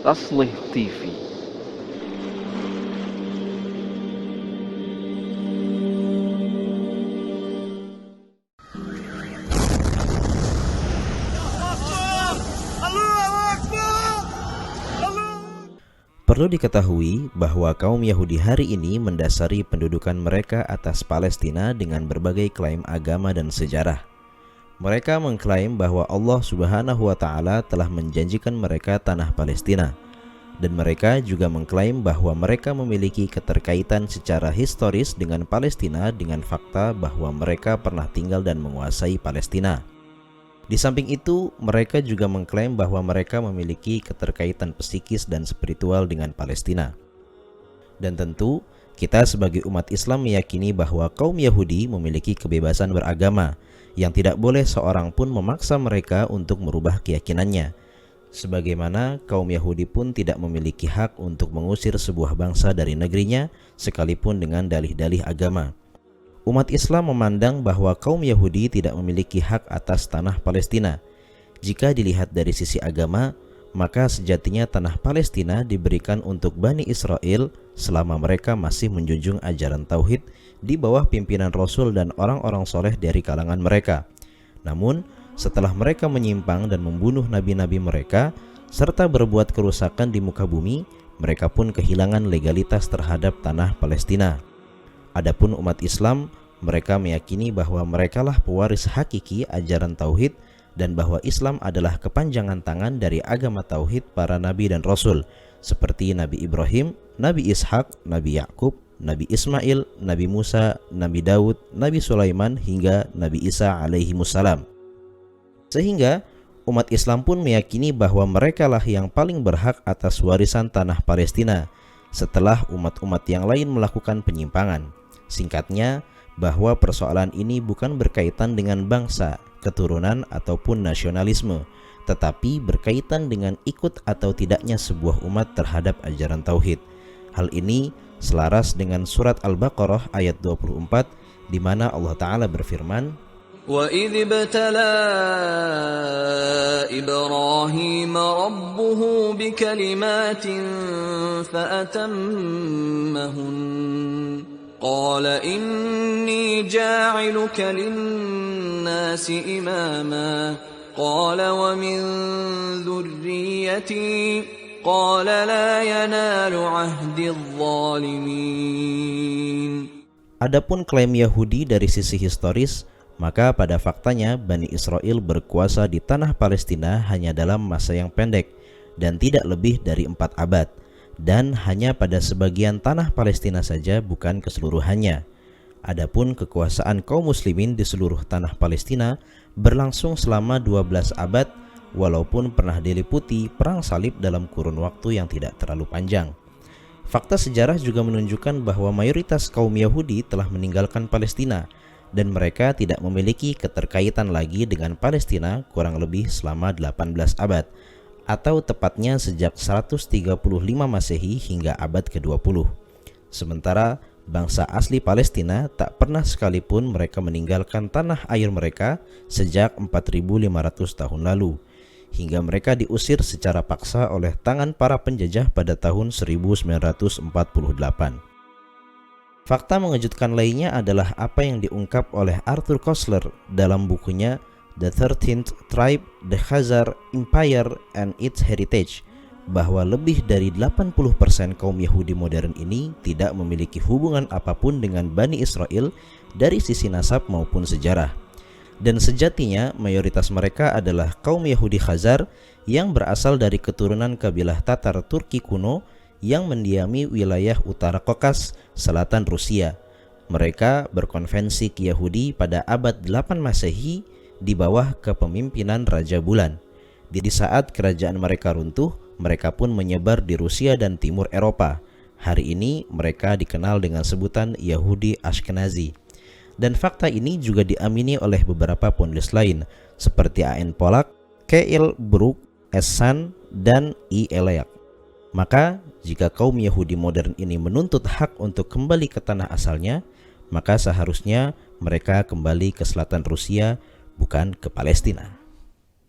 Taslih TV. Perlu diketahui bahwa kaum Yahudi hari ini mendasari pendudukan mereka atas Palestina dengan berbagai klaim agama dan sejarah. Mereka mengklaim bahwa Allah Subhanahu wa Ta'ala telah menjanjikan mereka tanah Palestina, dan mereka juga mengklaim bahwa mereka memiliki keterkaitan secara historis dengan Palestina dengan fakta bahwa mereka pernah tinggal dan menguasai Palestina. Di samping itu, mereka juga mengklaim bahwa mereka memiliki keterkaitan psikis dan spiritual dengan Palestina. Dan tentu, kita sebagai umat Islam meyakini bahwa kaum Yahudi memiliki kebebasan beragama, yang tidak boleh seorang pun memaksa mereka untuk merubah keyakinannya. Sebagaimana kaum Yahudi pun tidak memiliki hak untuk mengusir sebuah bangsa dari negerinya, sekalipun dengan dalih-dalih agama. Umat Islam memandang bahwa kaum Yahudi tidak memiliki hak atas tanah Palestina. Jika dilihat dari sisi agama, maka sejatinya tanah Palestina diberikan untuk Bani Israel selama mereka masih menjunjung ajaran tauhid di bawah pimpinan Rasul dan orang-orang soleh dari kalangan mereka. Namun, setelah mereka menyimpang dan membunuh nabi-nabi mereka, serta berbuat kerusakan di muka bumi, mereka pun kehilangan legalitas terhadap tanah Palestina. Adapun umat Islam, mereka meyakini bahwa merekalah pewaris hakiki ajaran tauhid dan bahwa Islam adalah kepanjangan tangan dari agama tauhid para nabi dan rasul seperti Nabi Ibrahim, Nabi Ishak, Nabi Yakub, Nabi Ismail, Nabi Musa, Nabi Daud, Nabi Sulaiman hingga Nabi Isa alaihimussalam. Sehingga umat Islam pun meyakini bahwa merekalah yang paling berhak atas warisan tanah Palestina setelah umat-umat yang lain melakukan penyimpangan. Singkatnya, bahwa persoalan ini bukan berkaitan dengan bangsa, keturunan, ataupun nasionalisme, tetapi berkaitan dengan ikut atau tidaknya sebuah umat terhadap ajaran tauhid. Hal ini selaras dengan surat Al-Baqarah ayat 24, di mana Allah Ta'ala berfirman, وَإِذِ ابْتَلَى إِبْرَاهِيمَ رَبُّهُ بِكَلِمَاتٍ فَأَتَمَّهُنَّ قَالَ إِنِّي جَاعِلُكَ لِلنَّاسِ إِمَامًا قَالَ وَمِنْ ذُرِّيَّتِي قَالَ لَا يَنَالُ عَهْدِ الظَّالِمِينَ. Adapun klaim Yahudi dari sisi historis, maka pada faktanya Bani Israel berkuasa di tanah Palestina hanya dalam masa yang pendek dan tidak lebih dari 4 abad, dan hanya pada sebagian tanah Palestina saja, bukan keseluruhannya. Adapun kekuasaan kaum muslimin di seluruh tanah Palestina berlangsung selama 12 abad, walaupun pernah diliputi perang salib dalam kurun waktu yang tidak terlalu panjang. Fakta sejarah juga menunjukkan bahwa mayoritas kaum Yahudi telah meninggalkan Palestina, dan mereka tidak memiliki keterkaitan lagi dengan Palestina kurang lebih selama 18 abad, atau tepatnya sejak 135 Masehi hingga abad ke-20. Sementara bangsa asli Palestina tak pernah sekalipun mereka meninggalkan tanah air mereka sejak 4.500 tahun lalu, hingga mereka diusir secara paksa oleh tangan para penjajah pada tahun 1948. Fakta mengejutkan lainnya adalah apa yang diungkap oleh Arthur Koestler dalam bukunya The 13th Tribe, The Khazar Empire and Its Heritage, bahwa lebih dari 80% kaum Yahudi modern ini tidak memiliki hubungan apapun dengan Bani Israel dari sisi nasab maupun sejarah. Dan sejatinya mayoritas mereka adalah kaum Yahudi Khazar yang berasal dari keturunan kabilah Tatar Turki kuno yang mendiami wilayah utara Kaukas, selatan Rusia. Mereka berkonvensi ke Yahudi pada abad 8 Masehi di bawah kepemimpinan Raja Bulan. Di saat kerajaan mereka runtuh, mereka pun menyebar di Rusia dan timur Eropa. Hari ini mereka dikenal dengan sebutan Yahudi Ashkenazi. Dan fakta ini juga diamini oleh beberapa penulis lain seperti A.N. Polak, K.L. Brook, S. San, dan I. Eliak. Maka, jika kaum Yahudi modern ini menuntut hak untuk kembali ke tanah asalnya, maka seharusnya mereka kembali ke selatan Rusia, bukan ke Palestina.